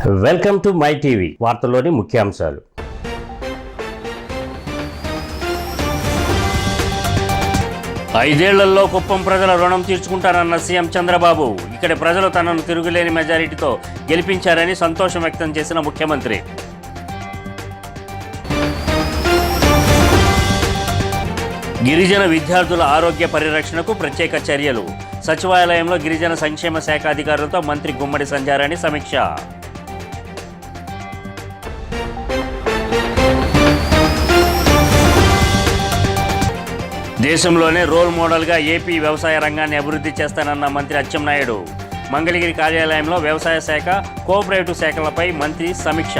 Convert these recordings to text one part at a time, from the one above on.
Welcome to my TV. వార్తల్లోని ముఖ్యాంశాలు. ఐదేళ్లలో కుప్పం ప్రజల రుణం తీర్చుకుంటారన్న సీఎం చంద్రబాబు. ఇక్కడి ప్రజలు తనను తిరుగులేని మెజారిటీతో గెలిపించారని సంతోషం వ్యక్తం చేసిన ముఖ్యమంత్రి. గిరిజన విద్యార్థుల ఆరోగ్య పరిరక్షణకు ప్రత్యేక చర్యలు. సచివాలయంలో గిరిజన సంక్షేమ శాఖ అధికారులతో మంత్రి గుమ్మడి సంధ్యారాణి సమీక్ష. దేశంలోనే రోల్ మోడల్గా ఏపీ వ్యవసాయ రంగాన్ని అభివృద్ధి చేస్తానన్న మంత్రి అచ్చెన్నాయుడు. మంగళగిరి కార్యాలయంలో వ్యవసాయ శాఖ, కోఆపరేటివ్ శాఖలపై మంత్రి సమీక్ష.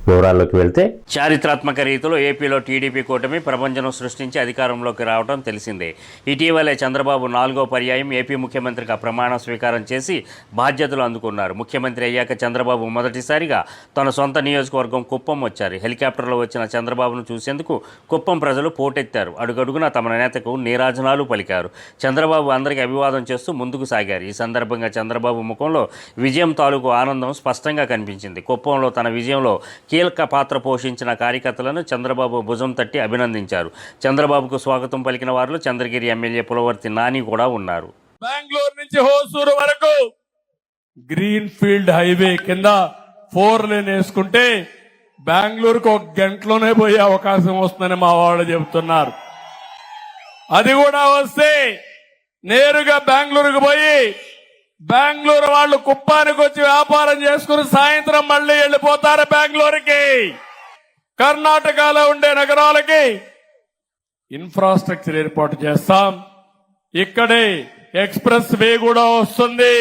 వివరాల్లోకి వెళ్తే, చారిత్రాత్మక రీతిలో ఏపీలో టీడీపీ కూటమి ప్రభంజనం సృష్టించి అధికారంలోకి రావడం తెలిసిందే. ఇటీవలే చంద్రబాబు 4వ పర్యాయం ఏపీ ముఖ్యమంత్రిగా ప్రమాణ స్వీకారం చేసి బాధ్యతలు అందుకున్నారు. ముఖ్యమంత్రి అయ్యాక చంద్రబాబు మొదటిసారిగా తన సొంత నియోజకవర్గం కుప్పం వచ్చారు. హెలికాప్టర్లో వచ్చిన చంద్రబాబును చూసేందుకు కుప్పం ప్రజలు పోటెత్తారు. అడుగడుగునా తమ నేతకు నీరాజనాలు పలికారు. చంద్రబాబు అందరికీ అభివాదం చేస్తూ ముందుకు సాగారు. ఈ సందర్భంగా చంద్రబాబు ముఖంలో విజయం తాలూకు ఆనందం స్పష్టంగా కనిపించింది. కుప్పంలో తన విజయంలో కీలక పాత్ర పోషించిన కార్యకర్తలను చంద్రబాబు భుజం తట్టి అభినందించారు. చంద్రబాబుకు స్వాగతం పలికిన వారిలో చంద్రగిరి ఎమ్మెల్యే పులవర్తి నాని కూడా ఉన్నారు. బెంగళూరు నుంచి హోసూరు వరకు గ్రీన్ ఫీల్డ్ హైవే కింద 4 లేన్ వేసుకుంటే బెంగళూరుకు 1 గంటలోనే పోయే అవకాశం వస్తుందని మా వాళ్ళు చెబుతున్నారు. అది కూడా వస్తే నేరుగా బెంగళూరుకు పోయి బెంగళూరు వాళ్ళు కుప్పానికి వచ్చి వ్యాపారం చేసుకుని సాయంత్రం మళ్లీ వెళ్లిపోతారు బెంగళూరుకి. కర్ణాటకలో ఉండే నగరాలకి ఇన్ఫ్రాస్ట్రక్చర్ ఏర్పాటు చేస్తాం. ఇక్కడే ఎక్స్ప్రెస్ వే కూడా వస్తుంది,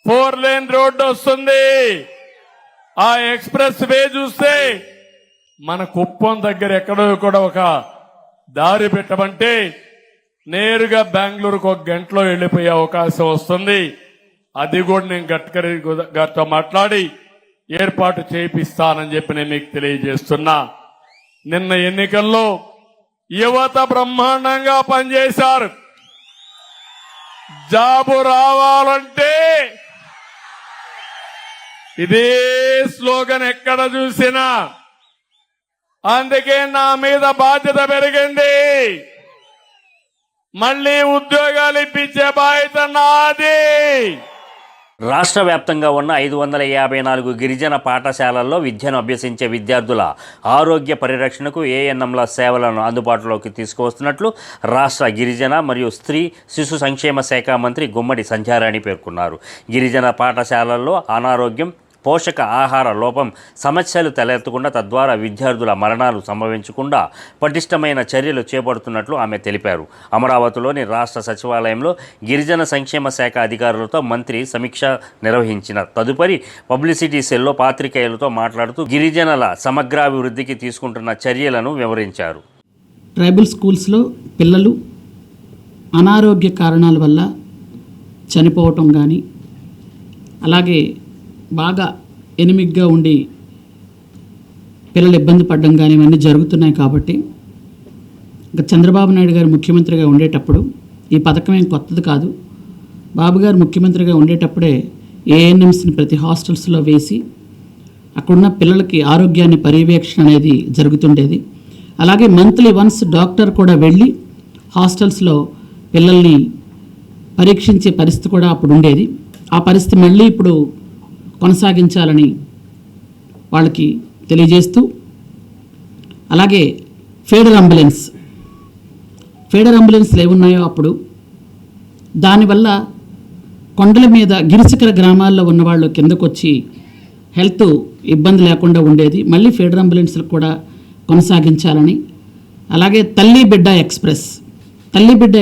4 లేన్ రోడ్డు వస్తుంది. ఆ ఎక్స్ప్రెస్ వే చూస్తే మన కుప్పం దగ్గర ఎక్కడో కూడా ఒక దారి పెట్టమంటే నేరుగా బెంగళూరుకు 1 గంటలో వెళ్లిపోయే అవకాశం వస్తుంది. అది కూడా నేను గడ్కరీ గారితో మాట్లాడి ఏర్పాటు చేయిస్తానని చెప్పి నేను మీకు తెలియజేస్తున్నా. నిన్న ఎన్నికల్లో యువత బ్రహ్మాండంగా పనిచేశారు. జాబు రావాలంటే ఇదే స్లోగన్ ఎక్కడ చూసినా. అందుకే నా మీద బాధ్యత పెరిగింది. మళ్లీ ఉద్యోగాలు ఇప్పించే బాధ్యత నాది. రాష్ట్ర వ్యాప్తంగా ఉన్న 554 గిరిజన పాఠశాలల్లో విద్యను అభ్యసించే విద్యార్థుల ఆరోగ్య పరిరక్షణకు ఏఎన్ఎంల సేవలను అందుబాటులోకి తీసుకువస్తున్నట్లు రాష్ట్ర గిరిజన మరియు స్త్రీ శిశు సంక్షేమ శాఖ మంత్రి గుమ్మడి సంధ్యారాణి పేర్కొన్నారు. గిరిజన పాఠశాలల్లో అనారోగ్యం, పోషక ఆహార లోపం సమస్యలు తలెత్తకుండా, తద్వారా విద్యార్థుల మరణాలు సంభవించకుండా పటిష్టమైన చర్యలు చేపడుతున్నట్లు ఆమె తెలిపారు. అమరావతిలోని రాష్ట్ర సచివాలయంలో గిరిజన సంక్షేమ శాఖ అధికారులతో మంత్రి సమీక్ష నిర్వహించిన తదుపరి పబ్లిసిటీ సెల్లో పాత్రికేయులతో మాట్లాడుతూ గిరిజనుల సమగ్రాభివృద్ధికి తీసుకుంటున్న చర్యలను వివరించారు. ట్రైబల్ స్కూల్స్లో పిల్లలు అనారోగ్య కారణాల వల్ల చనిపోవటం కానీ, అలాగే బాగా ఎనిమిగ్గా ఉండి పిల్లలు ఇబ్బంది పడడం కానీ ఇవన్నీ జరుగుతున్నాయి. కాబట్టి ఇంకా చంద్రబాబు నాయుడు గారు ముఖ్యమంత్రిగా ఉండేటప్పుడు ఈ పథకం ఏం కొత్తది కాదు. బాబు గారు ముఖ్యమంత్రిగా ఉండేటప్పుడే ఏఎన్ఎంస్ని ప్రతి హాస్టల్స్లో వేసి అక్కడున్న పిల్లలకి ఆరోగ్యాన్ని పర్యవేక్షణ అనేది జరుగుతుండేది. అలాగే మంత్లీ వన్స్ డాక్టర్ కూడా వెళ్ళి హాస్టల్స్లో పిల్లల్ని పరీక్షించే పరిస్థితి కూడా అప్పుడు ఉండేది. ఆ పరిస్థితి మళ్ళీ ఇప్పుడు కొనసాగించాలని వాళ్ళకి తెలియజేస్తూ, అలాగే ఫీడర్ అంబులెన్స్లు ఏమున్నాయో అప్పుడు దానివల్ల కొండల మీద గిరిశిఖర గ్రామాల్లో ఉన్నవాళ్ళు కిందకు వచ్చి హెల్త్ ఇబ్బంది లేకుండా ఉండేది. మళ్ళీ ఫీడర్ అంబులెన్స్లు కూడా కొనసాగించాలని, అలాగే తల్లి బిడ్డ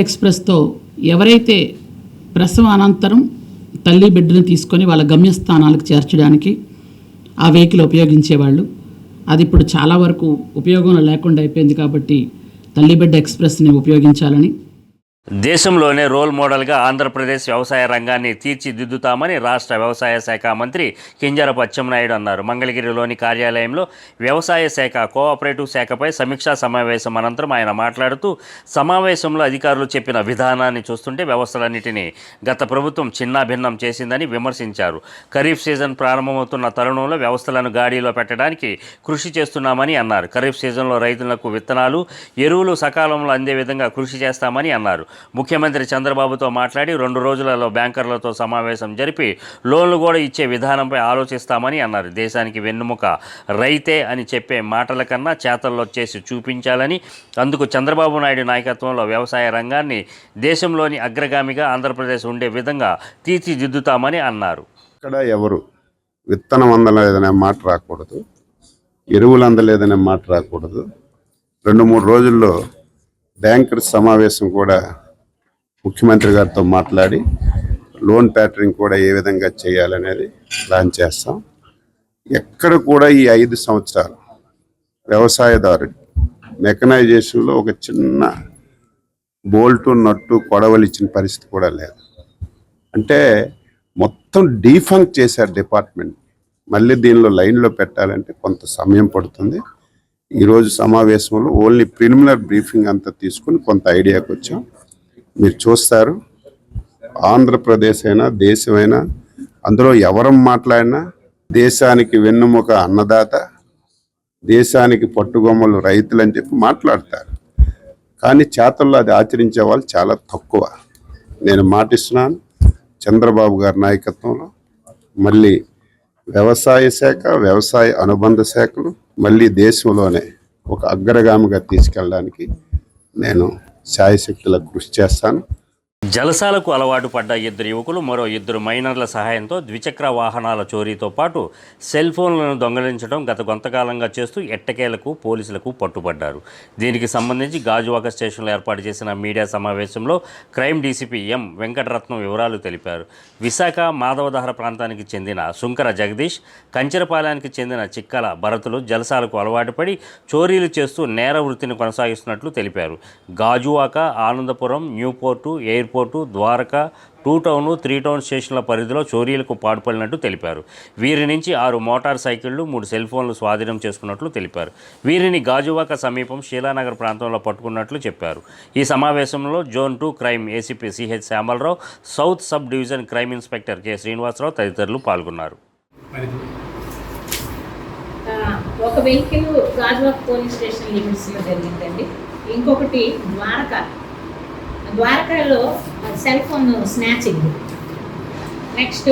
ఎక్స్ప్రెస్తో ఎవరైతే ప్రసవ అనంతరం తల్లి బిడ్డను తీసుకొని వాళ్ళ గమ్యస్థానాలకు చేర్చడానికి ఆ వెహికల్ ఉపయోగించేవాళ్ళు. అది ఇప్పుడు చాలా వరకు ఉపయోగంలో లేకుండా అయిపోయింది. కాబట్టి తల్లి బిడ్డ ఎక్స్ప్రెస్ని ఉపయోగించాలని దేశంలోనే రోల్ మోడల్గా ఆంధ్రప్రదేశ్ వ్యవసాయ రంగాన్ని తీర్చిదిద్దుతామని రాష్ట్ర వ్యవసాయ శాఖ మంత్రి కింజరాపు అచ్చెన్నాయుడు అన్నారు. మంగళగిరిలోని కార్యాలయంలో వ్యవసాయ శాఖ కోఆపరేటివ్ శాఖపై సమీక్షా సమావేశం అనంతరం ఆయన మాట్లాడుతూ, సమావేశంలో అధికారులు చెప్పిన విధానాన్ని చూస్తుంటే వ్యవస్థలన్నింటినీ గత ప్రభుత్వం చిన్నాభిన్నం చేసిందని విమర్శించారు. ఖరీఫ్ సీజన్ ప్రారంభమవుతున్న తరుణంలో వ్యవస్థలను గాడిలో పెట్టడానికి కృషి చేస్తున్నామని అన్నారు. ఖరీఫ్ సీజన్లో రైతులకు విత్తనాలు, ఎరువులు సకాలంలో అందే విధంగా కృషి చేస్తామని అన్నారు. ముఖ్యమంత్రి చంద్రబాబుతో మాట్లాడి 2 రోజులలో బ్యాంకర్లతో సమావేశం జరిపి లోన్లు కూడా ఇచ్చే విధానంపై ఆలోచిస్తామని అన్నారు. దేశానికి వెన్నుముక రైతే అని చెప్పే మాటల కన్నా చేతల్లో చేసి చూపించాలని, అందుకు చంద్రబాబు నాయుడు నాయకత్వంలో వ్యవసాయ రంగాన్ని దేశంలోని అగ్రగామిగా ఆంధ్రప్రదేశ్ ఉండే విధంగా తీర్చిదిద్దుతామని అన్నారు. ఇక్కడ ఎవరు విత్తనం అందలేదనే మాట రాకూడదు, ఎరువులు అందలేదనే మాట రాకూడదు. 2-3 రోజుల్లో బ్యాంకర్స్ సమావేశం కూడా ముఖ్యమంత్రి గారితో మాట్లాడి లోన్ ప్యాటర్నింగ్ కూడా ఏ విధంగా చేయాలనేది ప్లాన్ చేస్తాం. ఎక్కడ కూడా ఈ 5 సంవత్సరాలు వ్యవసాయదారుడు మెకనైజేషన్లో ఒక చిన్న బోల్టు నట్టు కొడవలు ఇచ్చిన పరిస్థితి కూడా లేదు. అంటే మొత్తం డీఫంక్ చేశారు డిపార్ట్మెంట్. మళ్ళీ దీనిలో లైన్లో పెట్టాలంటే కొంత సమయం పడుతుంది. ఈరోజు సమావేశంలో ఓన్లీ ప్రిలిమినరీ బ్రీఫింగ్ అంతా తీసుకుని కొంత ఐడియాకి వచ్చాం. మీరు చూస్తారు, ఆంధ్రప్రదేశ్ అయినా దేశమైనా అందులో ఎవరం మాట్లాడినా దేశానికి వెన్నుముక అన్నదాత, దేశానికి పట్టుగొమ్మలు రైతులు అని చెప్పి మాట్లాడతారు. కానీ చేతల్లో అది ఆచరించే వాళ్ళు చాలా తక్కువ. నేను మాటిస్తున్నాను, చంద్రబాబు గారి నాయకత్వంలో మళ్ళీ వ్యవసాయ శాఖ, వ్యవసాయ అనుబంధ శాఖలు మళ్ళీ దేశంలోనే ఒక అగ్రగామిగా తీసుకెళ్ళడానికి నేను శాయశక్తుల కృషి చేస్తాను. జలసాలకు అలవాటు పడ్డ 2 యువకులు మరో 2 మైనర్ల సహాయంతో ద్విచక్ర వాహనాల చోరీతో పాటు సెల్ ఫోన్లను దొంగిలించడం గత కొంతకాలంగా చేస్తూ ఎట్టకేలకు పోలీసులకు పట్టుబడ్డారు. దీనికి సంబంధించి గాజువాక స్టేషన్లో ఏర్పాటు చేసిన మీడియా సమావేశంలో క్రైమ్ డీసీపీ ఎం వెంకటరత్నం వివరాలు తెలిపారు. విశాఖ మాధవదహర ప్రాంతానికి చెందిన సుంకర జగదీష్, కంచెరపాలెనికి చెందిన చిక్కల భరతులు జలసాలకు అలవాటు పడి చోరీలు చేస్తూ నేర వృత్తిని కొనసాగిస్తున్నట్లు తెలిపారు. Gajuwaka, Anandapuram, new port, airport, Dwaraka, 2 town, 3 town స్టేషన్ల పరిధిలో చోరీలకు పాల్పడినట్టు తెలిపారు. వీరి నుంచి 6 మోటార్ సైకిళ్లు, 3 సెల్ ఫోన్లు స్వాధీనం చేసుకున్నట్లు తెలిపారు. వీరిని గాజువాక సమీపం శీలానగర్ ప్రాంతంలో పట్టుకున్నట్లు చెప్పారు. ఈ సమావేశంలో zone 2 crime ACP CH Shyamalarao, south sub division crime inspector K Srinivasarao తదితరులు పాల్గొన్నారు. ఒక వెహికల్ గాజువాక పోలీస్ స్టేషన్ లిమిట్స్లో జరిగిందండి. ఇంకొకటి ద్వారకాలో cell phone snatching. Next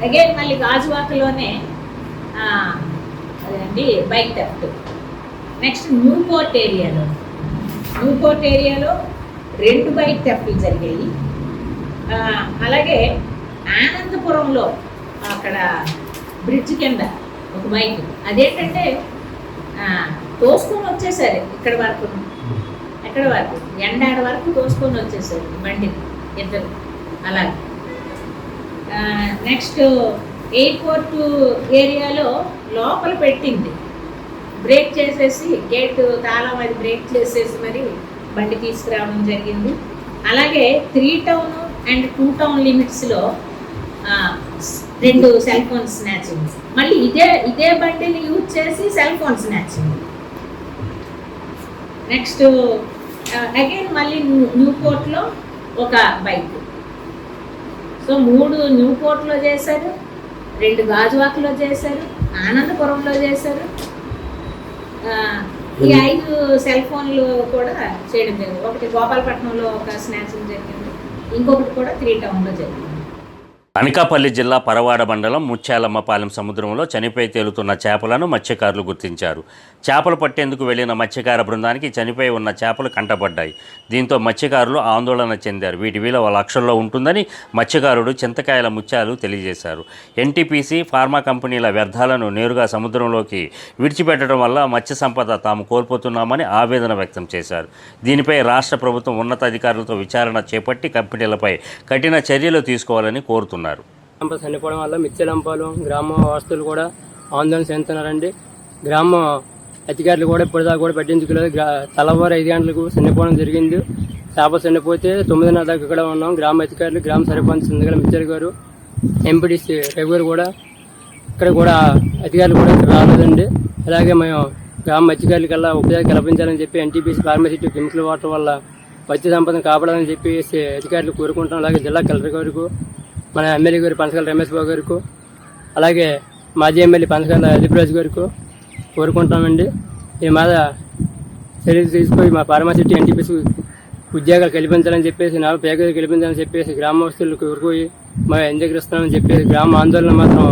again మళ్ళీ గాజువాకలోనే అదండి బైక్ థెఫ్ట్. నెక్స్ట్ న్యూపోర్ట్ ఏరియాలో 2 బైక్ థెఫ్ట్లు జరిగాయి. అలాగే ఆనందపురంలో అక్కడ బ్రిడ్జ్ కింద ఒక బైక్, అదేంటంటే తోసుకొని వచ్చేసారు ఎక్కడ వరకు ఎండాడ వరకు తోసుకొని వచ్చేసారు బండి 2 అలాగే. నెక్స్ట్ ఎయిర్పోర్ట్ ఏరియాలో లోపల పెట్టింది బ్రేక్ చేసేసి, గేటు తాళం అది బ్రేక్ చేసేసి మరి బండి తీసుకురావడం జరిగింది. అలాగే 3 టౌన్ అండ్ 2 టౌన్ లిమిట్స్లో 2 సెల్ ఫోన్ స్నాచింగ్. మళ్ళీ ఇదే బండిని యూజ్ చేసి cell phone snatching. Next again మళ్ళీ న్యూపోర్ట్లో ఒక బైక్. సో 3 న్యూపోర్ట్లో చేశారు, 2 గాజువాకలో చేశారు, ఆనందపురంలో చేశారు. ఈ 5 సెల్ ఫోన్లు కూడా చేయడం జరిగింది. ఒకటి గోపాలపట్నంలో ఒక స్నాచింగ్ జరిగింది, ఇంకొకటి కూడా 3 టౌన్లో జరిగింది. అనకాపల్లి జిల్లా పరవాడ మండలం ముత్యాలమ్మపాలెం సముద్రంలో చనిపోయి తేలుతున్న చేపలను మత్స్యకారులు గుర్తించారు. చేపలు పట్టేందుకు వెళ్లిన మత్స్యకార బృందానికి చనిపోయి ఉన్న చేపలు కంటపడ్డాయి. దీంతో మత్స్యకారులు ఆందోళన చెందారు. వీటి విలువ లక్షల్లో ఉంటుందని మత్స్యకారుడు చింతకాయల ముత్యాలు తెలియజేశారు. ఎన్టీపీసీ, ఫార్మా కంపెనీల వ్యర్థాలను నేరుగా సముద్రంలోకి విడిచిపెట్టడం వల్ల మత్స్య సంపద తాము కోల్పోతున్నామని ఆవేదన వ్యక్తం చేశారు. దీనిపై రాష్ట్ర ప్రభుత్వం ఉన్నతాధికారులతో విచారణ చేపట్టి కంపెనీలపై కఠిన చర్యలు తీసుకోవాలని కోరుతున్నారు. చనిపోవడం వల్ల మిచ్చలంపాలెం గ్రామ వాస్తులు కూడా ఆందోళన చెందుతున్నారండి. గ్రామ అధికారులు కూడా ఇప్పటిదాకా కూడా పట్టించుకోలేదు. తెల్లవారు 5 గంటలకు చనిపోవడం జరిగింది. చేపలు చనిపోతే 9:30 దాకా ఇక్కడ ఉన్నాం. గ్రామ అధికారులు, గ్రామ సర్పంచ్ సిందగల మిచ్చర్ గారు, ఎంపీడీసీ రవి గారు కూడా ఇక్కడ కూడా అధికారులు కూడా ఇక్కడ రాలేదండి. అలాగే మేము గ్రామ మత్స్యకారులకల్లా ఉపయోగం కల్పించాలని చెప్పి ఎన్టీపీసీ ఫార్మసిటీ కెమికల్ వాటర్ వల్ల మత్స్య సంపదను కాపాడాలని చెప్పేసి అధికారులు కోరుకుంటాం. అలాగే జిల్లా కలెక్టర్ గారికి, మన ఎమ్మెల్యే గారు పంచకాల రమేష్ బాబు గారికి, అలాగే మాజీ ఎమ్మెల్యే పంచకాల అదిపురాజు గారికి కోరుకుంటామండి. ఈ మీద చర్యలు తీసుకొని మా ఫార్మసిటీ ఎన్టీపీసీ ఉద్యోగాలు కల్పించాలని చెప్పేసి, నాలుగు పేదలు కల్పించాలని చెప్పేసి గ్రామస్తులు కోరుకోయి మేము అంగీకరిస్తున్నామని చెప్పేసి గ్రామ ఆందోళన మాత్రం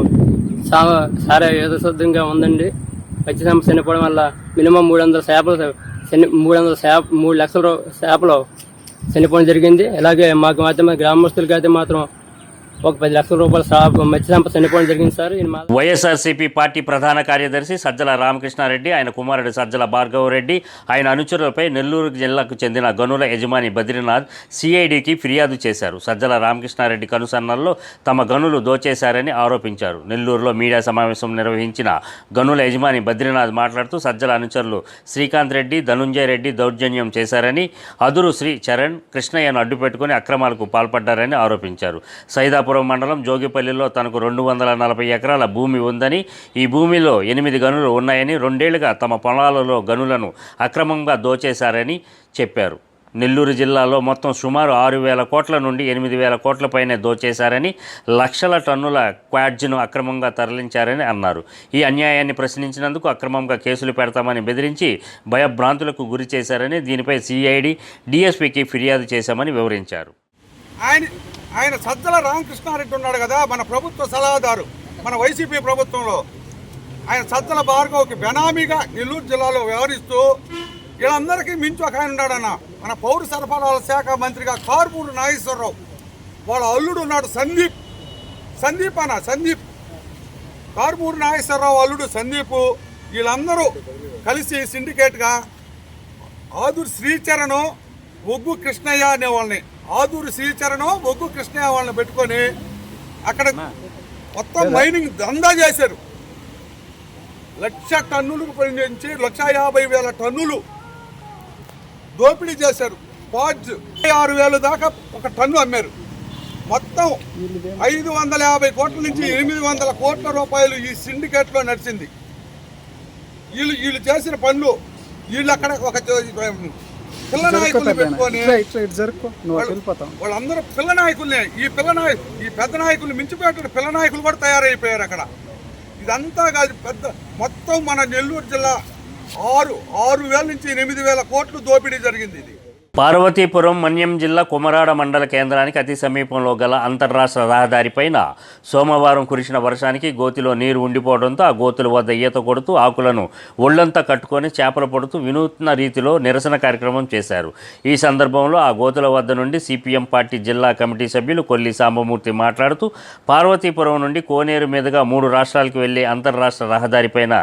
సారా యథసిద్ధంగా ఉందండి. మత్స్య సంపద చనిపోవడం వల్ల మినిమం 300 చేపలు చనిపోవడం జరిగింది. అలాగే మాకు మాత్రమే గ్రామస్తులకి అయితే మాత్రం ఒక 10 లక్షల రూపాయల మత్స్య సంపద చనిపోవడం జరిగింది సార్. వైఎస్ఆర్సీపీ పార్టీ ప్రధాన కార్యదర్శి సజ్జల రామకృష్ణారెడ్డి, ఆయన కుమారుడు సజ్జల భార్గవరెడ్డి, ఆయన అనుచరులపై నెల్లూరు జిల్లాకు చెందిన గనుల యజమాని బద్రీనాథ్ సిఐడికి ఫిర్యాదు చేశారు. సజ్జల రామకృష్ణారెడ్డి కనుసన్నల్లో తమ గనులు దోచేశారని ఆరోపించారు. నెల్లూరులో మీడియా సమావేశం నిర్వహించిన గనుల యజమాని బద్రీనాథ్ మాట్లాడుతూ సజ్జల అనుచరులు శ్రీకాంత్ రెడ్డి, ధనుంజయ రెడ్డి దౌర్జన్యం చేశారని, అదురు శ్రీ చరణ్, కృష్ణయ్యను అడ్డుపెట్టుకుని అక్రమాలకు పాల్పడ్డారని ఆరోపించారు. సైదాపురం మండలం జోగిపల్లిలో తనకు 240 ఎకరాల భూమి ఉందని, ఈ భూమిలో 8 గనులు ఉన్నాయని, 2 ఏళ్లుగా తమ పొలాలలో గనులను అక్రమంగా దోచేశారని చెప్పారు. నెల్లూరు జిల్లాలో మొత్తం సుమారు 6,000 కోట్ల నుండి 8,000 కోట్ల పైనే దోచేశారని, లక్షల టన్నుల క్వాడ్జ్ను అక్రమంగా తరలించారని అన్నారు. ఈ అన్యాయాన్ని ప్రశ్నించినందుకు అక్రమంగా కేసులు పెడతామని బెదిరించి భయభ్రాంతులకు గురి చేశారని, దీనిపై సిఐడి డిఎస్పీకి ఫిర్యాదు చేశామని వివరించారు. ఆయన సజ్జల రామకృష్ణారెడ్డి ఉన్నాడు కదా, మన ప్రభుత్వ సలహాదారు, మన వైసీపీ ప్రభుత్వంలో ఆయన సజ్జల భార్గవ్కి బెనామీగా నెల్లూరు జిల్లాలో వ్యవహరిస్తూ వీళ్ళందరికీ మించి ఒక ఆయన ఉన్నాడన్న, మన పౌర సరఫరాల శాఖ మంత్రిగా కారుమూరి నాగేశ్వరరావు, వాళ్ళ అల్లుడు ఉన్నాడు సందీప్ కారుమూరి నాగేశ్వరరావు అల్లుడు సందీప్. వీళ్ళందరూ కలిసి సిండికేట్గా ఆదూరు శ్రీచరణ్, ఒగ్గు కృష్ణయ్య అనే వాళ్ళని, ఆదూరు శ్రీచరణ్, ఒగ్గు కృష్ణయ్య వాళ్ళని పెట్టుకొని అక్కడ మొత్తం మైనింగ్ దందా చేశారు. 1,00,000 టన్నులకు నుంచి 1,50,000 టన్నులు దోపిడీ చేశారు. పాజ్ 6,000 దాకా ఒక టన్ను అమ్మారు. మొత్తం 550 కోట్ల నుంచి 800 కోట్ల రూపాయలు ఈ సిండికేట్లో నడిచింది. వీళ్ళు చేసిన పనులు, వీళ్ళు అక్కడ ఒక పిల్ల నాయకుల్ని పెట్టుకొని వాళ్ళందరూ పిల్ల నాయకుల్నే, ఈ పెద్ద నాయకులు మించిపోయేటట్టు పిల్ల నాయకులు కూడా తయారైపోయారు అక్కడ. ఇదంతా కాదు, మొత్తం మన నెల్లూరు జిల్లా 6,000 నుంచి 8,000 కోట్లు దోపిడీ జరిగింది. ఇది పార్వతీపురం మన్యం జిల్లా కొమరాడ మండల కేంద్రానికి అతి సమీపంలో గల అంతర్రాష్ట్ర రహదారిపైన సోమవారం కురిసిన వర్షానికి గోతిలో నీరు ఉండిపోవడంతో ఆ గోతుల వద్ద ఈత కొడుతూ ఆకులను ఒళ్లంతా కట్టుకొని చేపలు పడుతూ వినూత్న రీతిలో నిరసన కార్యక్రమం చేశారు. ఈ సందర్భంలో ఆ గోతుల వద్ద నుండి సిపిఎం పార్టీ జిల్లా కమిటీ సభ్యులు కొల్లి సాంబమూర్తి మాట్లాడుతూ పార్వతీపురం నుండి కోనేరు మీదుగా 3 రాష్ట్రాలకు వెళ్లే అంతర్రాష్ట్ర రహదారిపైన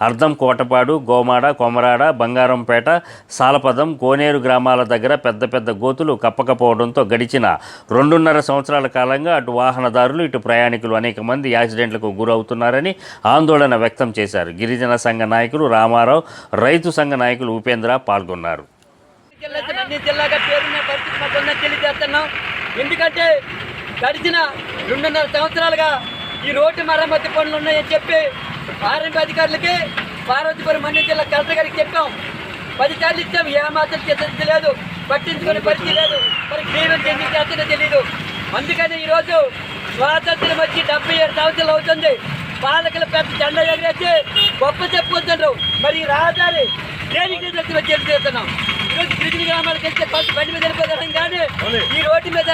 అర్ధం, కోటపాడు, గోమాడ, కొమరాడ, బంగారంపేట, సాలపదం, కోనేరు గ్రామాల దగ్గర పెద్ద గోతులు కప్పకపోవడంతో గడిచిన 2.5 సంవత్సరాల కాలంగా అటు వాహనదారులు, ఇటు ప్రయాణికులు అనేక మంది యాక్సిడెంట్లకు గురవుతున్నారని ఆందోళన వ్యక్తం చేశారు. గిరిజన సంఘ నాయకులు రామారావు, రైతు సంఘ నాయకులు ఉపేంద్ర పాల్గొన్నారు. ఎందుకంటే గడిచిన 2.5 సంవత్సరాలుగా ఈ రోడ్డు మరమ్మతి పనులు ఉన్నాయని చెప్పి ఆర్ఎంపీ అధికారులకి, పార్వతీపురం మన్యం జిల్లా కలెక్టర్ గారికి చెప్పాం. 10 సార్లు ఇచ్చాం, ఏమాత్రం తెలియదు, పట్టించుకునే పరిస్థితి లేదు. మరి గ్రీవెన్స్ ఎందుకు చేస్తుందో తెలియదు. అందుకని ఈరోజు స్వాతంత్ర్యం వచ్చి 77 సంవత్సరాలు అవుతుంది. పాలకులు పెద్ద జెండా ఎగరేసి గొప్ప చెప్పుకుంటున్నారు. మరి ఈ రహదారి దేనికి చేస్తున్నాం. ఈరోజు గిరిజన గ్రామాలకు వెళ్తే కొంత బండి మీద వెళ్ళిపోతాం, కానీ ఈ రోడ్డు మీద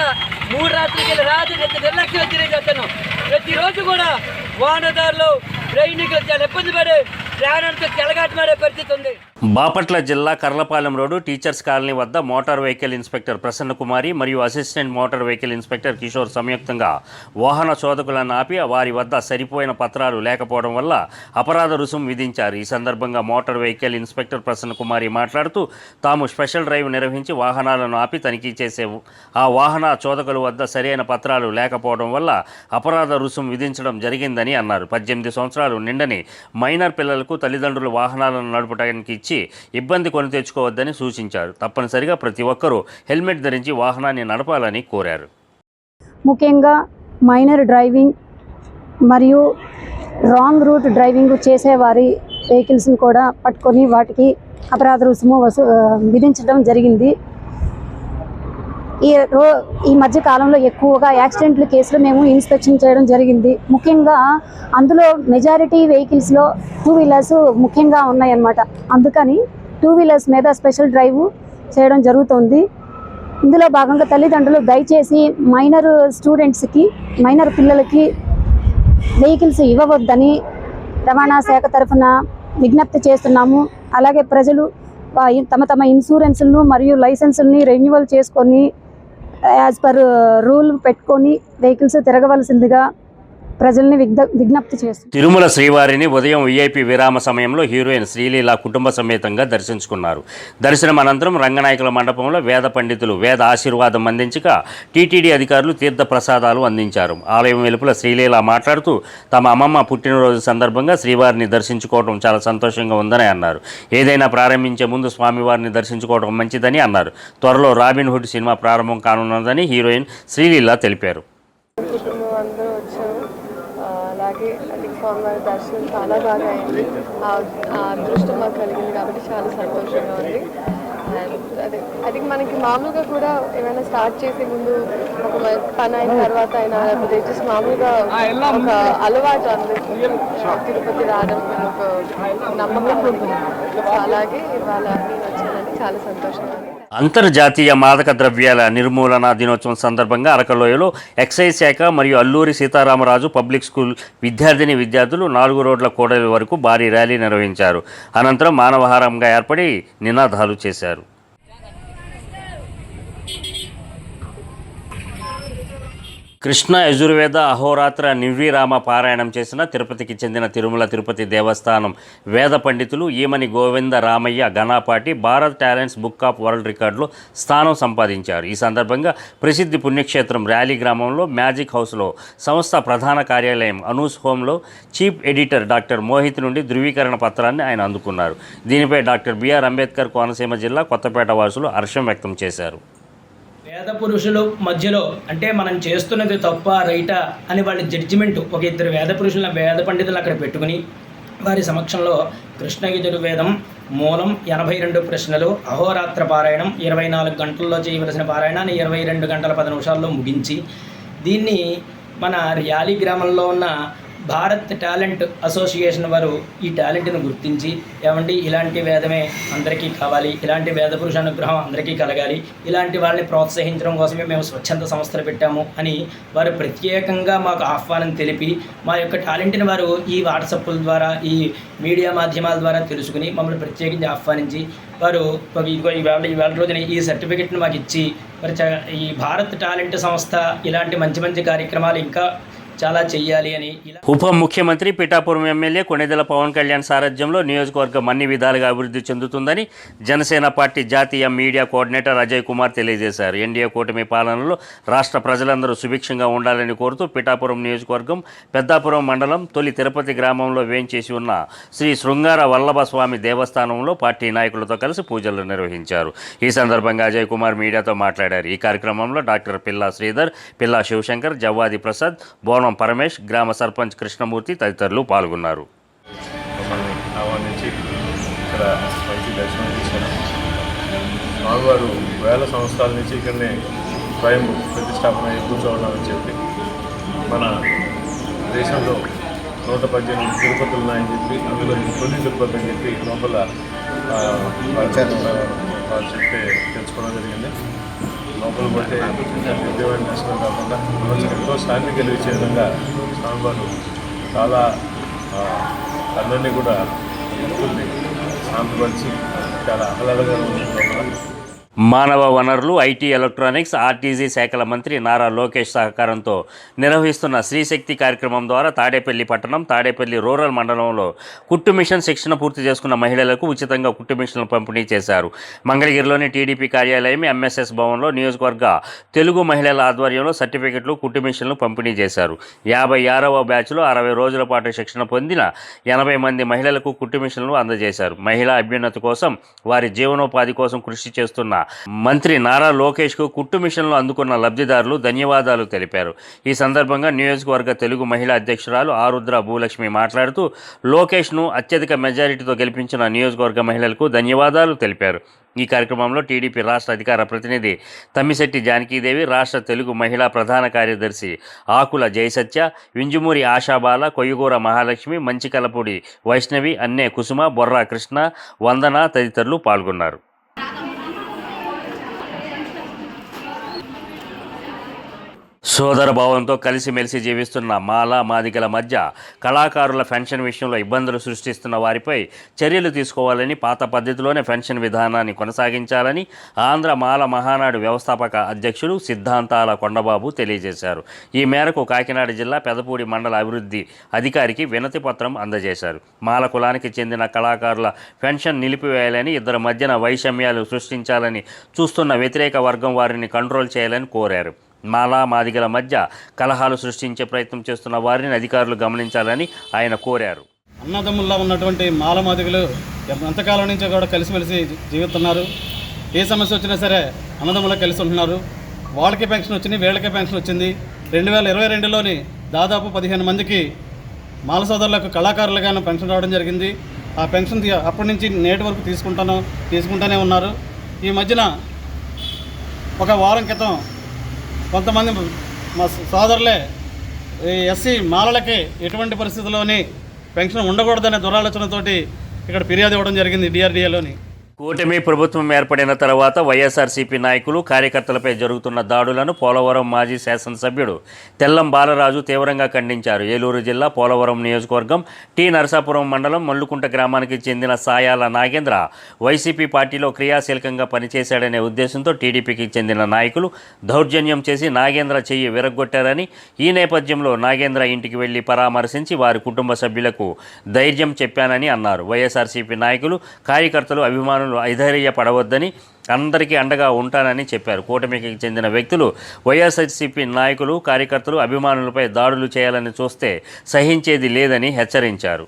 3 రాత్రులకి వెళ్ళి రాత్రి నిర్లక్ష్యం తెలియజేస్తున్నాం. ప్రతిరోజు కూడా వాహనదారులు, ప్రయాణికులు చాలా ఇబ్బంది పడి ప్రయాణాలతో చెలగాటమాడే పరిస్థితి ఉంది. బాపట్ల జిల్లా కర్లపాలెం రోడ్డు టీచర్స్ కాలనీ వద్ద మోటార్ వెహికల్ ఇన్స్పెక్టర్ ప్రసన్నకుమారి మరియు assistant motor vehicle inspector Kishore సంయుక్తంగా వాహన శోధకులను ఆపి వారి వద్ద సరిపోయిన పత్రాలు లేకపోవడం వల్ల అపరాధ రుసుం విధించారు. ఈ సందర్భంగా మోటార్ వెహికల్ ఇన్స్పెక్టర్ ప్రసన్నకుమారి మాట్లాడుతూ తాము స్పెషల్ డ్రైవ్ నిర్వహించి వాహనాలను ఆపి తనిఖీ చేసే ఆ వాహన శోధకుల వద్ద సరైన పత్రాలు లేకపోవడం వల్ల అపరాధ రుసుం విధించడం జరిగిందని అన్నారు. 18 సంవత్సరాలు నిండని మైనర్ పిల్లలకు తల్లిదండ్రులు వాహనాలను నడపడానికి ఇచ్చి ఇచ్చి ఇబ్బంది కొని తెచ్చుకోవద్దని సూచించారు. తప్పనిసరిగా ప్రతి ఒక్కరూ హెల్మెట్ ధరించి వాహనాన్ని నడపాలని కోరారు. ముఖ్యంగా మైనర్ డ్రైవింగ్ మరియు రాంగ్ రూట్ డ్రైవింగ్ చేసేవారి వెహికల్స్ని కూడా పట్టుకొని వాటికి అపరాధ రుసుము విధించడం జరిగింది. ఈ మధ్య కాలంలో ఎక్కువగా యాక్సిడెంట్ల కేసులు మేము ఇన్స్పెక్షన్ చేయడం జరిగింది. ముఖ్యంగా అందులో మెజారిటీ వెహికల్స్లో 2 వీలర్స్ ముఖ్యంగా ఉన్నాయన్నమాట. అందుకని 2 వీలర్స్ మీద స్పెషల్ డ్రైవ్ చేయడం జరుగుతుంది. ఇందులో భాగంగా తల్లిదండ్రులు దయచేసి మైనర్ పిల్లలకి వెహికల్స్ ఇవ్వవద్దని రవాణా శాఖ తరఫున విజ్ఞప్తి చేస్తున్నాము. అలాగే ప్రజలు తమ ఇన్సూరెన్స్లను మరియు లైసెన్సుల్ని రెన్యువల్ చేసుకొని యాజ్ పర్ రూల్ పెట్టుకొని వెహికల్స్ తిరగవలసిందిగా ప్రజల్ని విజ్ఞప్తి చేస్తుంది. తిరుమల శ్రీవారిని ఉదయం విఐపి విరామ సమయంలో హీరోయిన్ శ్రీలీల కుటుంబ సమేతంగా దర్శించుకున్నారు. దర్శనం అనంతరం రంగనాయకుల మండపంలో వేద పండితులు వేద ఆశీర్వాదం అందించగా టీటీడీ అధికారులు తీర్థ ప్రసాదాలు అందించారు. ఆలయం వెలుపల శ్రీలీల మాట్లాడుతూ తమ అమ్మమ్మ పుట్టినరోజు సందర్భంగా శ్రీవారిని దర్శించుకోవడం చాలా సంతోషంగా ఉందని అన్నారు. ఏదైనా ప్రారంభించే ముందు స్వామివారిని దర్శించుకోవడం మంచిదని అన్నారు. త్వరలో రాబిన్ హుడ్ సినిమా ప్రారంభం కానున్నదని హీరోయిన్ శ్రీలీల తెలిపారు. అలాగే స్వామివారి దర్శనం చాలా బాగా అయింది. ఆ అదృష్టం మాకు కలిగింది కాబట్టి చాలా సంతోషంగా ఉంది. అండ్ అది మనకి మామూలుగా కూడా ఏమైనా స్టార్ట్ చేసే ముందు ఒక పని అయిన తర్వాత అయినా లేకపోతే జస్ట్ మామూలుగా ఒక అలవాటు అందరికీ తిరుపతి రావడం ఒక నమ్మకం ఉంటుంది. అలాగే ఇవాళ నేను వచ్చానంటే చాలా సంతోషంగా ఉంది. అంతర్జాతీయ మాదక ద్రవ్యాల నిర్మూలన దినోత్సవం సందర్భంగా అరకలోయలో ఎక్సైజ్ శాఖ మరియు అల్లూరి సీతారామరాజు పబ్లిక్ స్కూల్ విద్యార్థులు 4 రోడ్ల కూడలి వరకు భారీ ర్యాలీ నిర్వహించారు. అనంతరం మానవహారంగా ఏర్పడి నినాదాలు చేశారు. కృష్ణ యజుర్వేద అహోరాత్ర నిర్విరామ పారాయణం చేసిన తిరుపతికి చెందిన తిరుమల తిరుపతి దేవస్థానం వేద పండితులు ఈమని గోవింద రామయ్య ఘనాపాటి Bharat talents book of world రికార్డులో స్థానం సంపాదించారు. ఈ సందర్భంగా ప్రసిద్ధి పుణ్యక్షేత్రం ర్యాలీ గ్రామంలో మ్యాజిక్ హౌస్లో సంస్థ ప్రధాన కార్యాలయం అనూస్ హోంలో చీఫ్ ఎడిటర్ డాక్టర్ మోహిత్ నుండి ధృవీకరణ పత్రాన్ని ఆయన అందుకున్నారు. దీనిపై డాక్టర్ బిఆర్ అంబేద్కర్ కోనసీమ జిల్లా కొత్తపేట వాసులు హర్షం వ్యక్తం చేశారు. వేద పురుషులు మధ్యలో అంటే మనం చేస్తున్నది తప్ప రైటా అని వాళ్ళ జడ్జిమెంట్ ఒక 2 వేద పండితులు అక్కడ పెట్టుకుని వారి సమక్షంలో కృష్ణ యజుర్వేదం మూలం 82 ప్రశ్నలు అహోరాత్ర పారాయణం 24 గంటల్లో చేయవలసిన పారాయణాన్ని 22 గంటల 10 నిమిషాల్లో ముగించి దీన్ని మన ర్యాలీ గ్రామంలో ఉన్న భారత్ టాలెంట్ అసోసియేషన్ వారు ఈ టాలెంట్ను గుర్తించి ఏమండి ఇలాంటి వేదమే అందరికీ కావాలి, ఇలాంటి వేద పురుష అనుగ్రహం అందరికీ కలగాలి, ఇలాంటి వాళ్ళని ప్రోత్సహించడం కోసమే మేము స్వచ్ఛంద సంస్థలు పెట్టాము అని వారు ప్రత్యేకంగా మాకు ఆహ్వానం తెలిపి మా యొక్క టాలెంట్ని వారు ఈ వాట్సాప్ల ద్వారా ఈ మీడియా మాధ్యమాల ద్వారా తెలుసుకుని మమ్మల్ని ప్రత్యేకించి ఆహ్వానించి వారు ఇవాళ రోజున ఈ సర్టిఫికెట్ని మాకు ఇచ్చి మరి ఈ భారత్ టాలెంట్ సంస్థ ఇలాంటి మంచి కార్యక్రమాలు ఇంకా చాలా చెయ్యాలి అని. ఉప ముఖ్యమంత్రి పిఠాపురం ఎమ్మెల్యే కొణిదెల పవన్ కళ్యాణ్ సారథ్యంలో నియోజకవర్గం అన్ని విధాలుగా అభివృద్ధి చెందుతుందని జనసేన పార్టీ జాతీయ మీడియా కోఆర్డినేటర్ అజయ్ కుమార్ తెలియజేశారు. ఎన్డీఏ కూటమి పాలనలో రాష్ట్ర ప్రజలందరూ సుభిక్షంగా ఉండాలని కోరుతూ పిఠాపురం నియోజకవర్గం పెద్దాపురం మండలం తొలి తిరుపతి గ్రామంలో వేంచేసి ఉన్న శ్రీ శృంగార వల్లభ స్వామి దేవస్థానంలో పార్టీ నాయకులతో కలిసి పూజలు నిర్వహించారు. ఈ సందర్భంగా అజయ్ కుమార్ మీడియాతో మాట్లాడారు. ఈ కార్యక్రమంలో డాక్టర్ పిల్లా శ్రీధర్, పిల్లా శివశంకర్, జవ్వాది ప్రసాద్, బోనం పరమేష్, గ్రామ సర్పంచ్ కృష్ణమూర్తి తదితరులు పాల్గొన్నారు. స్వామివారు వేల సంవత్సరాల నుంచి ఇక్కడనే స్వయం ప్రతిష్టాపన కూర్చోవాలని చెప్పి మన దేశంలో 118 తిరుపతులు ఉన్నాయని చెప్పి అందులో తొలి తిరుపతి అని చెప్పి లోపల చెప్తే తెలుసుకోవడం జరిగింది. లోపల పడితే విద్యమైన దర్శనం కాకుండా మనసుకు ఎంతో శాంతి కలిగించే విధంగా స్వామివారు చాలా అందరినీ కూడా భక్తుల్ని శాంతిపరిచి చాలా ఆహ్లాదకరంగా ఉంటుంది. మానవ వనరులు, ఐటీ, ఎలక్ట్రానిక్స్, ఆర్టీజీ శాఖల మంత్రి నారా లోకేష్ సహకారంతో నిర్వహిస్తున్న శ్రీశక్తి కార్యక్రమం ద్వారా తాడేపల్లి పట్టణం, తాడేపల్లి రూరల్ మండలంలో కుట్టు మిషన్ శిక్షణ పూర్తి చేసుకున్న మహిళలకు ఉచితంగా కుట్టు మిషన్లు పంపిణీ చేశారు. మంగళగిరిలోని టీడీపీ కార్యాలయం ఎంఎస్ఎస్ భవన్లో నియోజకవర్గ తెలుగు మహిళల ఆధ్వర్యంలో సర్టిఫికెట్లు, కుట్టు మిషన్లు పంపిణీ చేశారు. 56వ బ్యాచ్లో 60 రోజుల పాటు శిక్షణ పొందిన 80 మంది మహిళలకు కుట్టు మిషన్లు అందజేశారు. మహిళా అభ్యున్నతి కోసం, వారి జీవనోపాధి కోసం కృషి చేస్తున్న మంత్రి నారా లోకేష్కు కుట్టు మిషన్లు అందుకున్న లబ్ధిదారులు ధన్యవాదాలు తెలిపారు. ఈ సందర్భంగా నియోజకవర్గ తెలుగు మహిళా అధ్యక్షురాలు ఆరుద్ర భూలక్ష్మి మాట్లాడుతూ లోకేష్ను అత్యధిక మెజారిటీతో గెలిపించిన నియోజకవర్గ మహిళలకు ధన్యవాదాలు తెలిపారు. ఈ కార్యక్రమంలో టీడీపీ రాష్ట్ర అధికార ప్రతినిధి తమ్మిశెట్టి జానకీదేవి, రాష్ట్ర తెలుగు మహిళా ప్రధాన కార్యదర్శి ఆకుల జయసత్య, వింజమూరి ఆశాబాల, కొయ్యగూర మహాలక్ష్మి, మంచికలపూడి వైష్ణవి, అన్నే కుసుమ, బొర్రా కృష్ణ, వందన తదితరులు పాల్గొన్నారు. సోదర భావంతో కలిసిమెలిసి జీవిస్తున్న మాల మాదిగల మధ్య కళాకారుల పెన్షన్ విషయంలో ఇబ్బందులు సృష్టిస్తున్న వారిపై చర్యలు తీసుకోవాలని, పాత పద్ధతిలోనే పెన్షన్ విధానాన్ని కొనసాగించాలని ఆంధ్ర మాల మహానాడు వ్యవస్థాపక అధ్యక్షుడు సిద్ధాంతాల కొండబాబు తెలియజేశారు. ఈ మేరకు కాకినాడ జిల్లా పెదపూడి మండల అభివృద్ధి అధికారికి వినతి పత్రం అందజేశారు. మాల కులానికి చెందిన కళాకారుల పెన్షన్ నిలిపివేయాలని, ఇద్దరి మధ్యన వైషమ్యాలు సృష్టించాలని చూస్తున్న వ్యతిరేక వర్గం వారిని కంట్రోల్ చేయాలని కోరారు. మాలా మాదిగల మధ్య కలహాలు సృష్టించే ప్రయత్నం చేస్తున్న వారిని అధికారులు గమనించాలని ఆయన కోరారు. అన్నదమ్ముల్లో ఉన్నటువంటి మాల మాదిగలు ఎంతకాలం నుంచో కూడా కలిసిమెలిసి జీవిస్తున్నారు. ఏ సమస్య వచ్చినా సరే అన్నదమ్ములు కలిసి ఉంటున్నారు. వాళ్ళకి పెన్షన్ వచ్చింది, వీళ్ళకి పెన్షన్ వచ్చింది. 2022లోని దాదాపు 15 మందికి మాల సోదరులకు కళాకారులుగాను పెన్షన్ రావడం జరిగింది. ఆ పెన్షన్ అప్పటి నుంచి నేటి వరకు తీసుకుంటూనే ఉన్నారు. ఈ మధ్యన ఒక వారం క్రితం కొంతమంది మా సోదరులే ఎస్సీ మాలలకి ఎటువంటి పరిస్థితుల్లోని పెన్షన్ ఉండకూడదనే దురాలోచనతోటి ఇక్కడ ఫిర్యాదు ఇవ్వడం జరిగింది డిఆర్డీఏలోని. కూటమి ప్రభుత్వం ఏర్పడిన తర్వాత వైఎస్ఆర్సీపీ నాయకులు, కార్యకర్తలపై జరుగుతున్న దాడులను పోలవరం మాజీ శాసనసభ్యుడు తెల్లం బాలరాజు తీవ్రంగా ఖండించారు. ఏలూరు జిల్లా పోలవరం నియోజకవర్గం టి నరసాపురం మండలం మల్లుకుంట గ్రామానికి చెందిన సాయాల నాగేంద్ర వైసీపీ పార్టీలో క్రియాశీలకంగా పనిచేశాడనే ఉద్దేశంతో టీడీపీకి చెందిన నాయకులు దౌర్జన్యం చేసి నాగేంద్ర చెయ్యి విరగ్గొట్టారని, ఈ నేపథ్యంలో నాగేంద్ర ఇంటికి వెళ్లి పరామర్శించి వారి కుటుంబ సభ్యులకు ధైర్యం చెప్పానని అన్నారు. వైఎస్ఆర్సీపీ నాయకులు, కార్యకర్తలు, అభిమానులు అధైర్యపడవద్దని, అందరికీ అండగా ఉంటానని చెప్పారు. కూటమికి చెందిన వ్యక్తులు వైఎస్ఆర్సీపీ నాయకులు, కార్యకర్తలు, అభిమానులపై దాడులు చేయాలని చూస్తే సహించేది లేదని హెచ్చరించారు.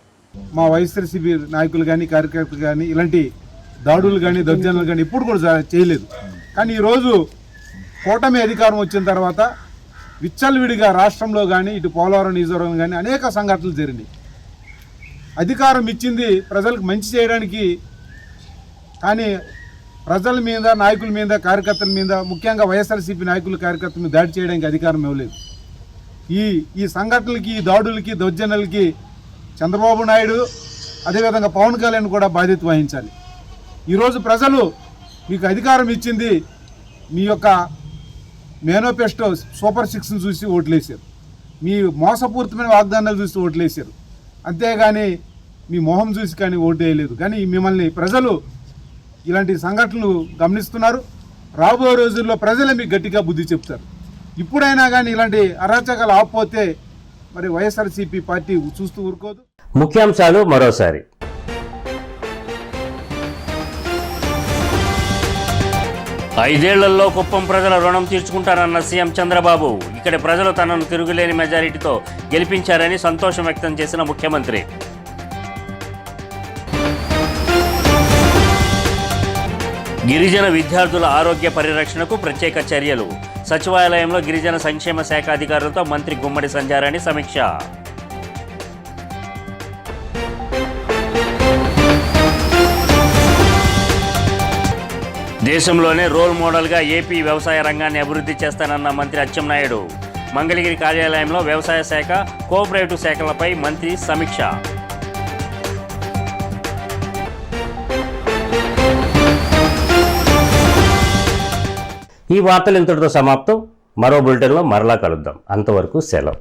మా వైఎస్ఆర్సీపీ నాయకులు కానీ, కార్యకర్తలు కానీ ఇలాంటి దాడులు కానీ, దౌర్జన్యాలు కానీ ఇప్పుడు కూడా చేయలేదు. కానీ ఈరోజు కూటమి అధికారం వచ్చిన తర్వాత విచ్చలవిడిగా రాష్ట్రంలో కానీ, ఇటు పోలవరం నియోజకవర్గం కానీ అనేక సంఘటనలు జరిగినాయి. అధికారం ఇచ్చింది ప్రజలకు మంచి చేయడానికి, కానీ ప్రజల మీద, నాయకుల మీద, కార్యకర్తల మీద, ముఖ్యంగా వైఎస్ఆర్సీపీ నాయకులు, కార్యకర్తల మీద దాడి చేయడానికి అధికారం ఇవ్వలేదు. ఈ సంఘటనలకి, ఈ దాడులకి, దౌర్జన్యాలకి చంద్రబాబు నాయుడు, అదేవిధంగా పవన్ కళ్యాణ్ కూడా బాధ్యత వహించాలి. ఈరోజు ప్రజలు మీకు అధికారం ఇచ్చింది మీ యొక్క మేనిఫెస్టో సూపర్ 6ను చూసి ఓట్లేశారు. మీ మోసపూరితమైన వాగ్దానాలు చూసి ఓట్లేశారు. అంతేగాని మీ మొహం చూసి కానీ ఓటు వేయలేదు. కానీ మిమ్మల్ని ప్రజలు ఇలాంటి సంఘటనలు గమనిస్తున్నారు. రాబోయే రోజుల్లో ప్రజలే మీకు గట్టిగా బుద్ధి చెప్తారు. ఇప్పుడైనా కానీ ఇలాంటి అరాచకాలు ఆపపోతే మరి వైఎస్ఆర్సీపీ పార్టీ చూస్తూ ఊరుకోదు. ముఖ్యాంశాలు మరోసారి. ఐదేళ్లలో కుప్పం ప్రజల రుణం తీర్చుకుంటారన్న సీఎం చంద్రబాబు. ఇక్కడి ప్రజలు తనను తిరుగులేని మెజారిటీతో గెలిపించారని సంతోషం వ్యక్తం చేసిన ముఖ్యమంత్రి. గిరిజన విద్యార్థుల ఆరోగ్య పరిరక్షణకు ప్రత్యేక చర్యలు. సచివాలయంలో గిరిజన సంక్షేమ శాఖ అధికారులతో మంత్రి గుమ్మడి సంధ్యారాణి సమీక్ష. దేశంలోనే రోల్ మోడల్గా ఏపీ వ్యవసాయ రంగాన్ని అభివృద్ధి చేస్తానన్న మంత్రి అచ్చెన్నాయుడు. మంగళగిరి కార్యాలయంలో వ్యవసాయ శాఖ, కోఆపరేటివ్ శాఖలపై మంత్రి సమీక్ష. ఈ వార్తలు ఇంతటితో సమాప్తం. మరో బులెటిన్లో మరలా కలుద్దాం. అంతవరకు సెలవు.